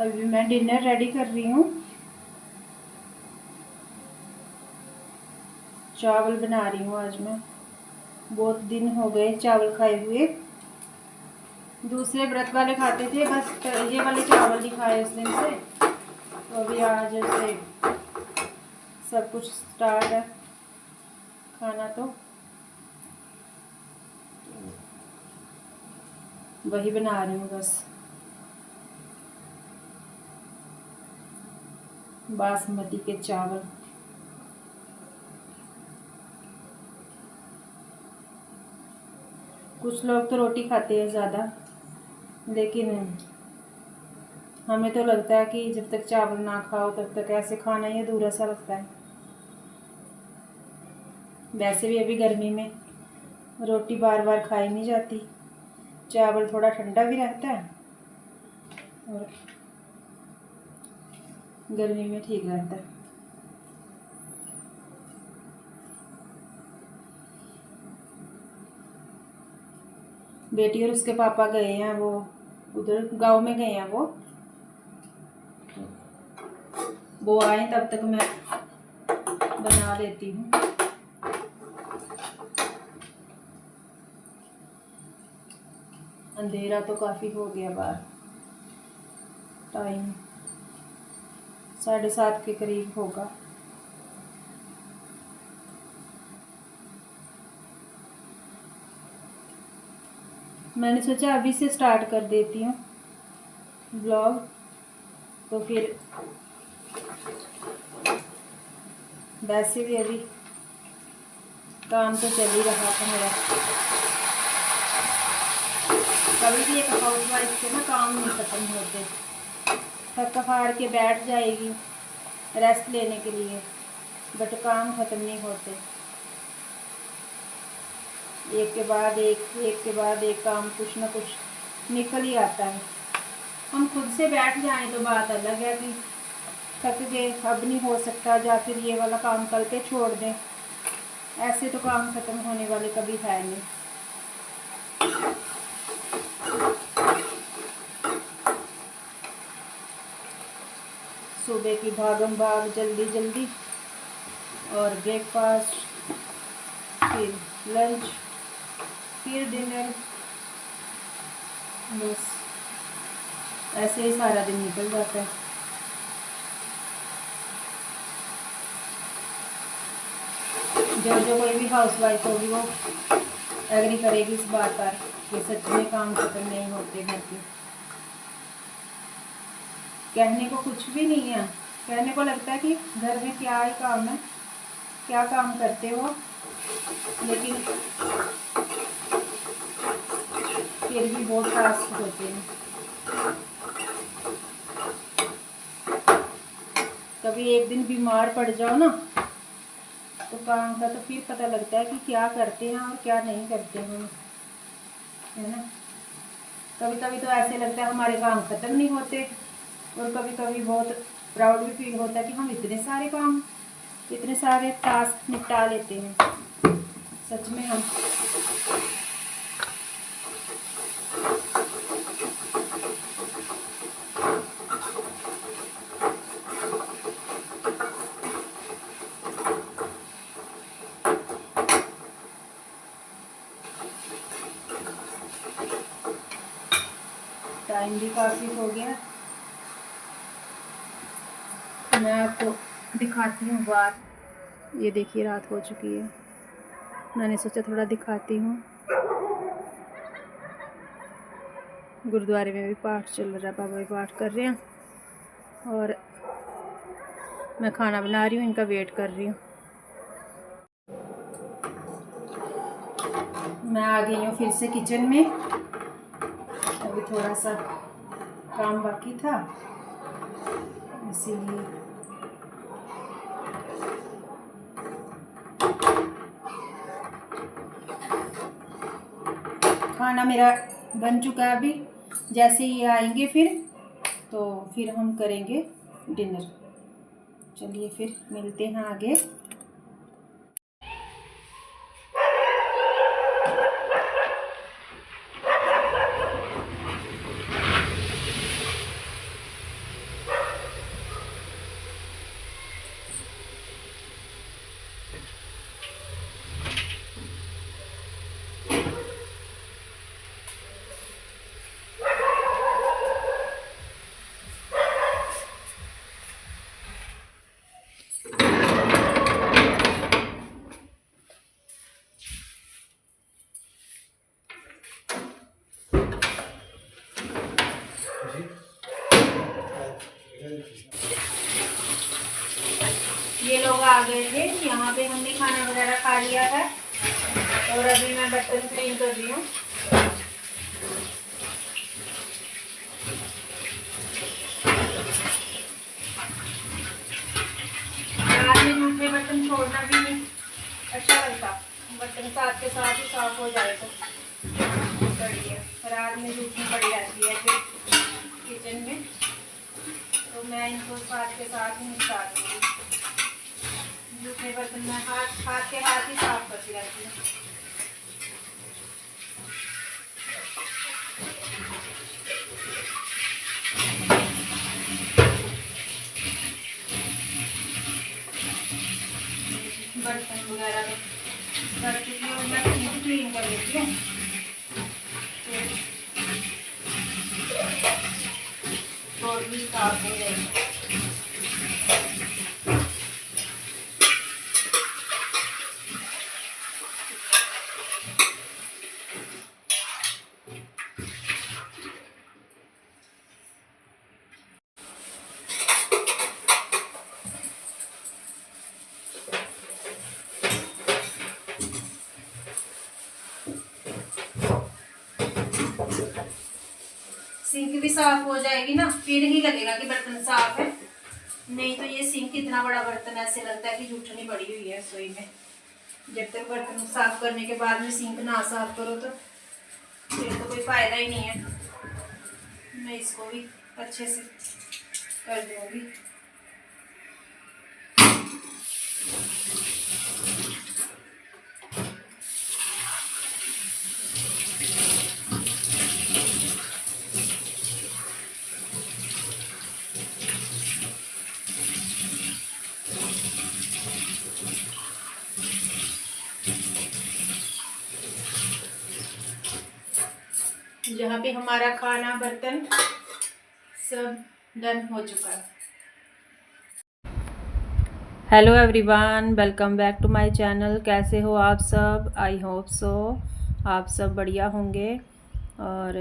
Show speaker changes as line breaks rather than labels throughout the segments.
अभी मैं dinner ready कर रही हूँ। चावल बना रही हूँ आज मैं। बहुत दिन हो गए चावल खाए हुए। दूसरे व्रत वाले खाते थे, बस ये वाले चावल नहीं खाए उस दिन से। तो अभी आज से सब कुछ स्टार्ट है खाना, तो वही बना रही हूँ बस। बासमती के चावल। कुछ लोग तो रोटी खाते हैं ज़्यादा, लेकिन हमें तो लगता है कि जब तक चावल ना खाओ तब तक ऐसे खाना ही अधूरा सा लगता है। वैसे भी अभी गर्मी में रोटी बार बार खाई नहीं जाती। चावल थोड़ा ठंडा भी रहता है और गर्मी में ठीक रहता है। बेटी और उसके पापा गए हैं, वो उधर गांव में गए हैं। वो आए तब तक मैं बना देती हूँ। अंधेरा तो काफ़ी हो गया बाहर। टाइम 7:30 के करीब होगा। मैंने सोचा अभी से स्टार्ट कर देती हूँ ब्लॉग, तो फिर वैसे भी अभी काम तो चल ही रहा था मेरा। कभी भी एक हाउस वाइफ के ना काम नहीं ख़त्म होते। थक हार के बैठ जाएगी रेस्ट लेने के लिए, बट काम ख़त्म नहीं होते। एक के बाद एक काम कुछ ना कुछ निकल ही आता है। हम खुद से बैठ जाएं तो बात अलग है कि थक गए अब नहीं हो सकता, या फिर ये वाला काम कल पे छोड़ दें। ऐसे तो काम ख़त्म होने वाले कभी है नहीं। सुबह की भागम भाग, जल्दी जल्दी, और ब्रेकफास्ट, फिर लंच, फिर डिनर, बस ऐसे ही सारा दिन निकल जाता है। जो कोई भी हाउस वाइफ होगी वो एग्री करेगी इस बात पर कि सच में काम खत्म नहीं होते घर के। कहने को कुछ भी नहीं है, कहने को लगता है कि घर में क्या ही काम है, क्या काम करते हो, लेकिन फिर भी बहुत टास्क होते हैं। कभी एक दिन बीमार पड़ जाओ ना, तो काम का तो फिर पता लगता है कि क्या करते हैं और क्या नहीं करते हैं, है ना। कभी कभी तो ऐसे लगता है हमारे काम ख़त्म नहीं होते, और कभी कभी बहुत प्राउड भी फील होता है कि हम इतने सारे टास्क निपटा लेते हैं। सच में हम टाइम भी काफ़ी हो गया। मैं आपको दिखाती हूँ बात। ये देखिए रात हो चुकी है। मैंने सोचा थोड़ा दिखाती हूँ। गुरुद्वारे में भी पाठ चल रहा है, बाबा भी पाठ कर रहे हैं, और मैं खाना बना रही हूँ, इनका वेट कर रही हूँ। मैं आ गई हूँ फिर से किचन में। अभी थोड़ा सा काम बाकी था, इसीलिए खाना मेरा बन चुका है। अभी जैसे ही आएंगे फिर हम करेंगे डिनर। चलिए फिर मिलते हैं आगे। यहाँ पे हमने खाना वगैरह खा लिया है और अभी मैं बर्तन क्लीन कर रही हूँ। रात में जूठे बर्तन छोड़ना भी नहीं अच्छा लगता, बर्तन साथ के साथ ही साफ हो जाए तो बढ़िया। रात में जूठी पड़ी रहती है फिर किचन में, तो मैं इनको साथ के साथ ही निपटा दूँगी। जूठे बर्तन मैं हाथ के हाथ ही साफ करती रहती हूँ। बर्तन वगैरह कर चुकी हूँ, मैं सिंक क्लीन कर लेती हूँ। और भी साफ हो जाएगी। सिंक भी साफ हो जाएगी ना, फिर ही लगेगा कि बर्तन साफ है, नहीं तो ये सिंक इतना बड़ा बर्तन ऐसे लगता है कि जूठनी पड़ी हुई है रसोई में। जब तक बर्तन साफ करने के बाद में सिंक ना साफ करो तो फिर तो कोई फायदा ही नहीं है। मैं इसको भी अच्छे से कर दूंगी। जहाँ पे हमारा खाना बर्तन सब डन हो चुका है। Hello everyone, welcome back to my channel. कैसे हो आप सब? आई होप सो आप सब बढ़िया होंगे। और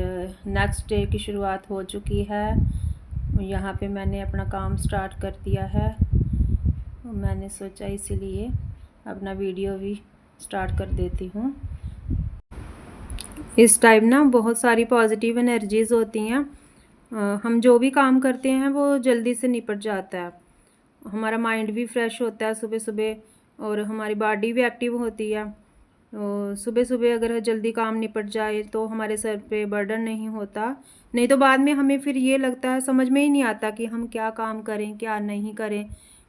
नेक्स्ट डे की शुरुआत हो चुकी है। यहाँ पे मैंने अपना काम स्टार्ट कर दिया है। मैंने सोचा इसीलिए अपना वीडियो भी स्टार्ट कर देती हूँ। इस टाइम ना बहुत सारी पॉजिटिव एनर्जीज़ होती हैं। हम जो भी काम करते हैं वो जल्दी से निपट जाता है। हमारा माइंड भी फ्रेश होता है सुबह सुबह और हमारी बॉडी भी एक्टिव होती है। सुबह सुबह अगर जल्दी काम निपट जाए तो हमारे सर पे बर्डन नहीं होता, नहीं तो बाद में हमें फिर ये लगता है, समझ में ही नहीं आता कि हम क्या काम करें क्या नहीं करें,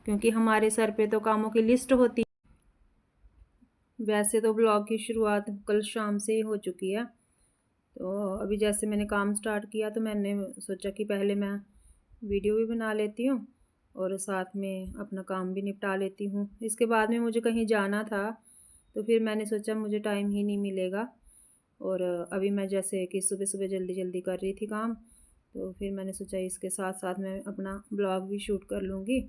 क्योंकि हमारे सर पे तो कामों की लिस्ट होती है। वैसे तो ब्लॉग की शुरुआत कल शाम से ही हो चुकी है। तो अभी जैसे मैंने काम स्टार्ट किया तो मैंने सोचा कि पहले मैं वीडियो भी बना लेती हूँ और साथ में अपना काम भी निपटा लेती हूँ। इसके बाद में मुझे कहीं जाना था तो फिर मैंने सोचा मुझे टाइम ही नहीं मिलेगा। और अभी मैं जैसे कि सुबह सुबह जल्दी जल्दी कर रही थी काम, तो फिर मैंने सोचा इसके साथ साथ मैं अपना ब्लॉग भी शूट कर लूँगी,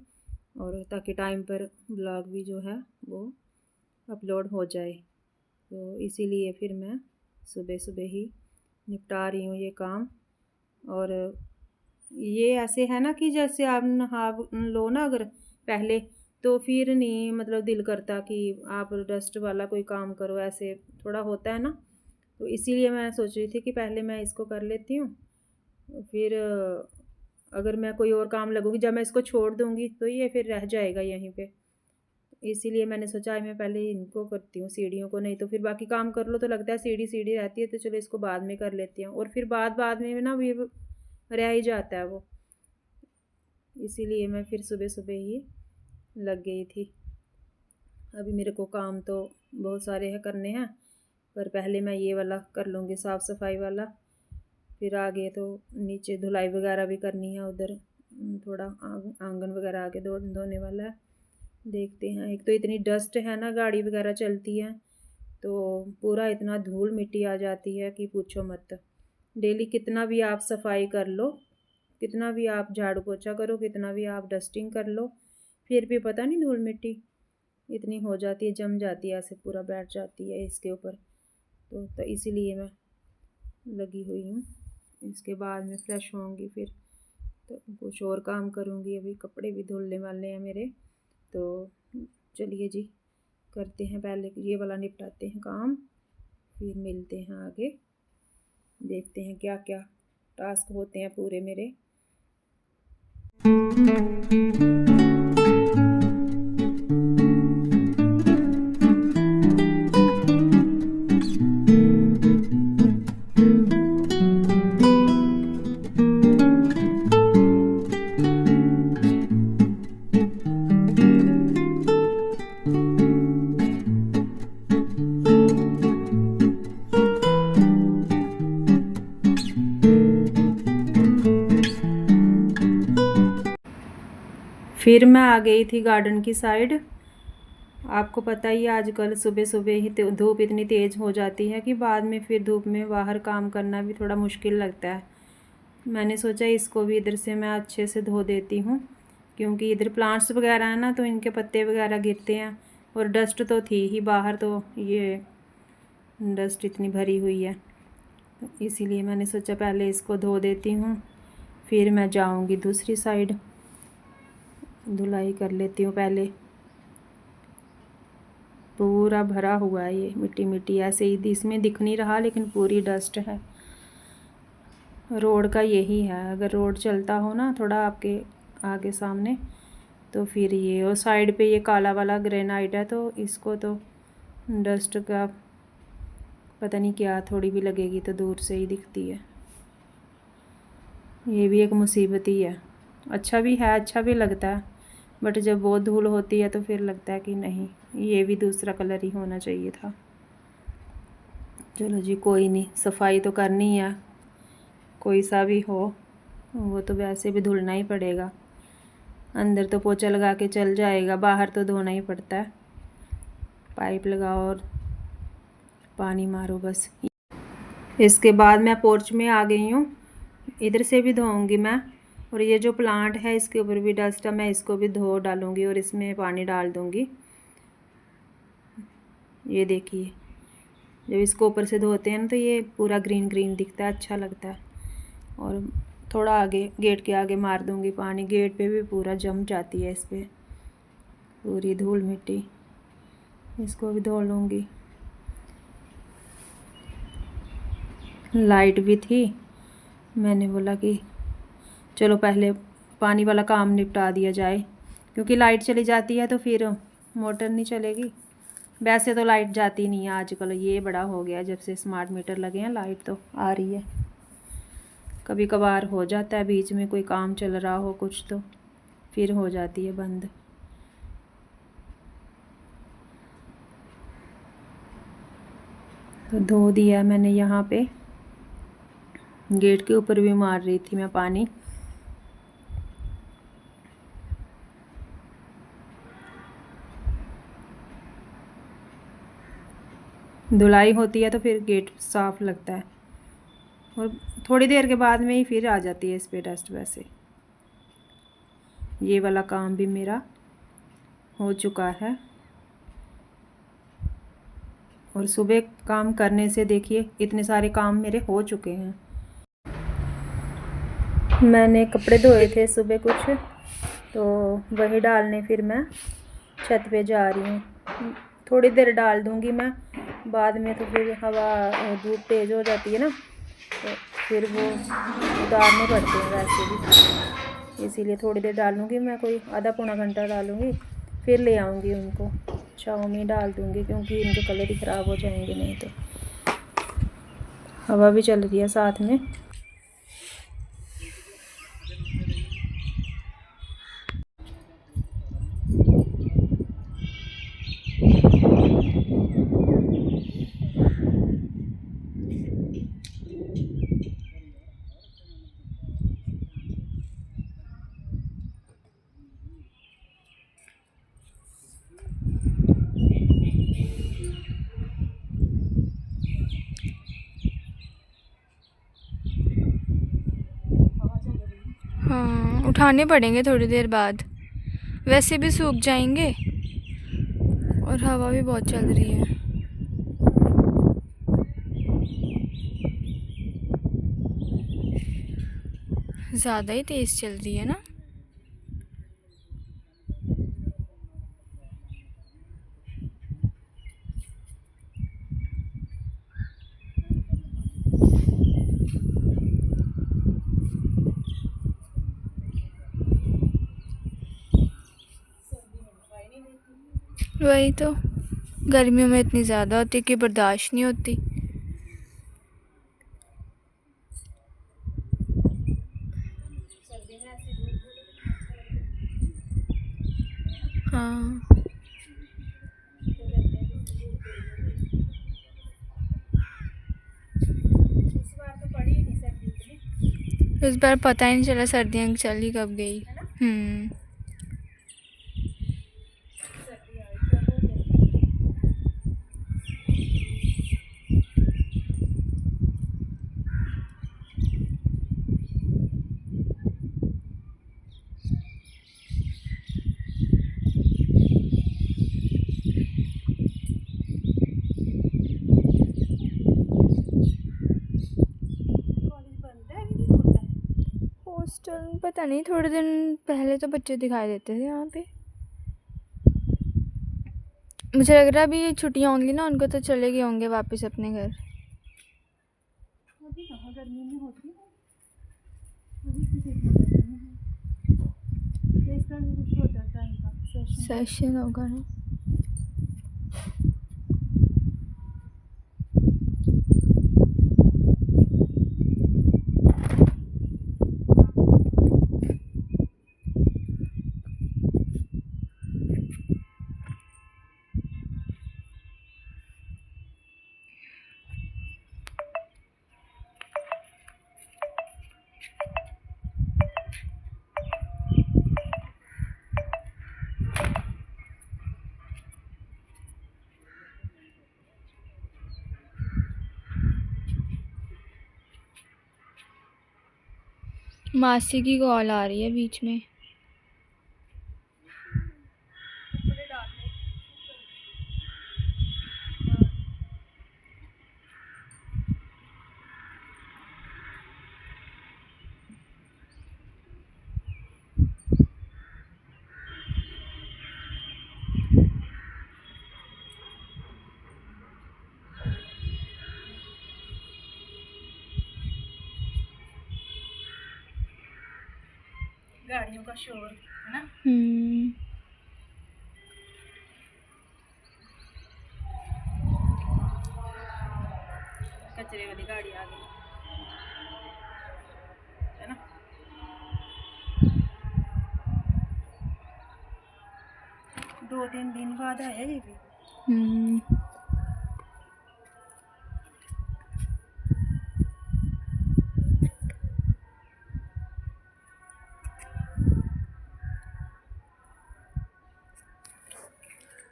और ताकि टाइम पर ब्लॉग भी जो है वो अपलोड हो जाए। तो इसीलिए फिर मैं सुबह सुबह ही निपटा रही हूँ ये काम। और ये ऐसे है ना कि जैसे आप नहा लो ना अगर पहले, तो फिर नहीं मतलब दिल करता कि आप डस्ट वाला कोई काम करो, ऐसे थोड़ा होता है ना। तो इसीलिए मैं सोच रही थी कि पहले मैं इसको कर लेती हूँ, फिर अगर मैं कोई और काम लगूँगी, जब मैं इसको छोड़ दूँगी तो ये फिर रह जाएगा यहीं पे। इसीलिए मैंने सोचा मैं पहले इनको करती हूँ, सीढ़ियों को, नहीं तो फिर बाकी काम कर लो तो लगता है सीढ़ी सीढ़ी रहती है, तो चलो इसको बाद में कर लेती हूँ, और फिर बाद में ना ये रह ही जाता है वो। इसीलिए मैं फिर सुबह सुबह ही लग गई थी। अभी मेरे को काम तो बहुत सारे हैं करने हैं, पर पहले मैं ये वाला कर लूँगी, साफ़ सफाई वाला। फिर आगे तो नीचे धुलाई वगैरह भी करनी है, उधर थोड़ा आंगन वगैरह आगे धोने वाला है। देखते हैं। एक तो इतनी डस्ट है ना, गाड़ी वगैरह चलती है तो पूरा इतना धूल मिट्टी आ जाती है कि पूछो मत। डेली कितना भी आप सफाई कर लो, कितना भी आप झाड़ू पोछा करो, कितना भी आप डस्टिंग कर लो, फिर भी पता नहीं धूल मिट्टी इतनी हो जाती है, जम जाती है, ऐसे पूरा बैठ जाती है इसके ऊपर। तो इसीलिए मैं लगी हुई हूँ। इसके बाद में फ्रेश होंगी फिर तो कुछ और काम करूँगी। अभी कपड़े भी धुलने वाले हैं मेरे। तो चलिए जी, करते हैं, पहले ये वाला निपटाते हैं काम, फिर मिलते हैं आगे, देखते हैं क्या क्या टास्क होते हैं पूरे मेरे। फिर मैं आ गई थी गार्डन की साइड। आपको पता ही है आजकल सुबह सुबह ही धूप इतनी तेज़ हो जाती है कि बाद में फिर धूप में बाहर काम करना भी थोड़ा मुश्किल लगता है। मैंने सोचा इसको भी इधर से मैं अच्छे से धो देती हूँ, क्योंकि इधर प्लांट्स वगैरह है ना, तो इनके पत्ते वगैरह गिरते हैं, और डस्ट तो थी ही बाहर, तो ये डस्ट इतनी भरी हुई है, इसीलिए मैंने सोचा पहले इसको धो देती हूँ, फिर मैं जाऊँगी दूसरी साइड, धुलाई कर लेती हूँ। पहले पूरा भरा हुआ है ये मिट्टी मिट्टी, ऐसे ही इसमें दिख नहीं रहा लेकिन पूरी डस्ट है। रोड का यही है, अगर रोड चलता हो ना थोड़ा आपके आगे सामने, तो फिर ये और साइड पे ये काला वाला ग्रेनाइट है, तो इसको तो डस्ट का पता नहीं क्या थोड़ी भी लगेगी तो दूर से ही दिखती है। ये भी एक मुसीबत ही है, अच्छा भी है, अच्छा भी लगता है, बट जब बहुत धूल होती है तो फिर लगता है कि नहीं, ये भी दूसरा कलर ही होना चाहिए था। चलो जी कोई नहीं, सफाई तो करनी है, कोई सा भी हो, वो तो वैसे भी धुलना ही पड़ेगा। अंदर तो पोछा लगा के चल जाएगा, बाहर तो धोना ही पड़ता है। पाइप लगाओ और पानी मारो बस। इसके बाद मैं पोर्च में आ गई हूँ, इधर से भी धोऊंगी मैं, और ये जो प्लांट है इसके ऊपर भी डस्ट है, मैं इसको भी धो डालूंगी और इसमें पानी डाल दूंगी। ये देखिए, जब इसको ऊपर से धोते हैं ना तो ये पूरा ग्रीन ग्रीन दिखता है, अच्छा लगता है। और थोड़ा आगे गेट के आगे मार दूंगी पानी, गेट पे भी पूरा जम जाती है इस पर पूरी धूल मिट्टी, इसको भी धो लूँगी। लाइट भी थी, मैंने बोला कि चलो पहले पानी वाला काम निपटा दिया जाए, क्योंकि लाइट चली जाती है तो फिर मोटर नहीं चलेगी। वैसे तो लाइट जाती नहीं है आजकल, ये बड़ा हो गया, जब से स्मार्ट मीटर लगे हैं लाइट तो आ रही है। कभी कभार हो जाता है बीच में कोई काम चल रहा हो कुछ, तो फिर हो जाती है बंद। तो धो दिया मैंने, यहाँ पे गेट के ऊपर भी मार रही थी मैं पानी। धुलाई होती है तो फिर गेट साफ लगता है, और थोड़ी देर के बाद में ही फिर आ जाती है इस पे डस्ट। वैसे ये वाला काम भी मेरा हो चुका है, और सुबह काम करने से देखिए इतने सारे काम मेरे हो चुके हैं। मैंने कपड़े धोए थे सुबह कुछ, तो वही डालने फिर मैं छत पे जा रही हूँ। थोड़ी देर डाल दूँगी मैं, बाद में तो फिर हवा धूप तेज़ हो जाती है ना, तो फिर वो उतारने पड़ते हैं वैसे भी, इसीलिए थोड़ी देर डालूँगी मैं, कोई आधा पौना घंटा डालूँगी, फिर ले आऊँगी उनको छाँव में डाल दूँगी, क्योंकि इनके कलर ही ख़राब हो जाएंगे नहीं तो। हवा भी चल रही है साथ में।
हाँ, उठाने पड़ेंगे थोड़ी देर बाद, वैसे भी सूख जाएंगे, और हवा भी बहुत चल रही है। ज़्यादा ही तेज़ चल रही है ना। वही तो, गर्मियों में इतनी ज़्यादा होती है कि बर्दाश्त नहीं होती।
सर्दी में ऐसी धूप धूप कितना अच्छा लगता है।
हाँ,
तो कहते हैं कि धूप तेज हो गई। इस बार तो पड़ी ही नहीं सर्दी इतनी,
इस बार पता ही नहीं चला सर्दियाँ चली कब गई।
है ना।
हम्म।
सर्दी आई क्या हो गई। कॉलेज बंद है कि नहीं होता है।
हॉस्टल पता नहीं, थोड़े दिन पहले तो बच्चे दिखाई देते थे यहाँ पे। मुझे लग रहा है अभी छुट्टियाँ होंगी ना, उनको तो चले गए होंगे वापस अपने घर।
अभी कहाँ गर्मी में होती है, अभी किसी इतनी गर्मी है। तो इसका भी कुछ हो जाता है इनका सेशन।
सेशन होगा ना। मासी की कॉल आ रही है बीच में।
कपड़े डालने गाड़ियों का शोर है ना। कचरे वाली गाड़ी आ गई है ना। 2-3 दिन बाद आया ये भी।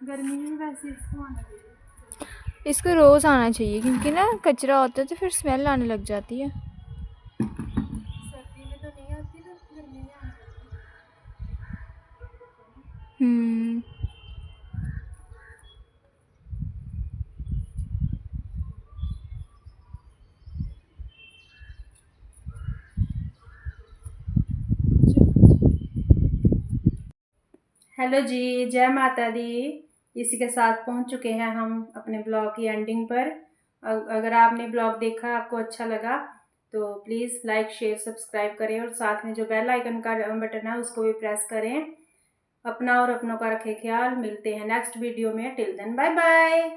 गर्मी में वैसे इसको आना चाहिए।
इसको रोज़ आना चाहिए क्योंकि ना कचरा होता है तो फिर स्मेल आने लग जाती है।
सर्दी में तो नहीं आती ना, गर्मी में आने लगती है। हेलो जी, जय माता दी। इसी के साथ पहुंच चुके हैं हम अपने ब्लॉग की एंडिंग पर। अगर आपने ब्लॉग देखा, आपको अच्छा लगा तो प्लीज़ लाइक शेयर सब्सक्राइब करें और साथ में जो बेल आइकन का बटन है उसको भी प्रेस करें। अपना और अपनों का रखें ख्याल। मिलते हैं नेक्स्ट वीडियो में। Till then bye bye.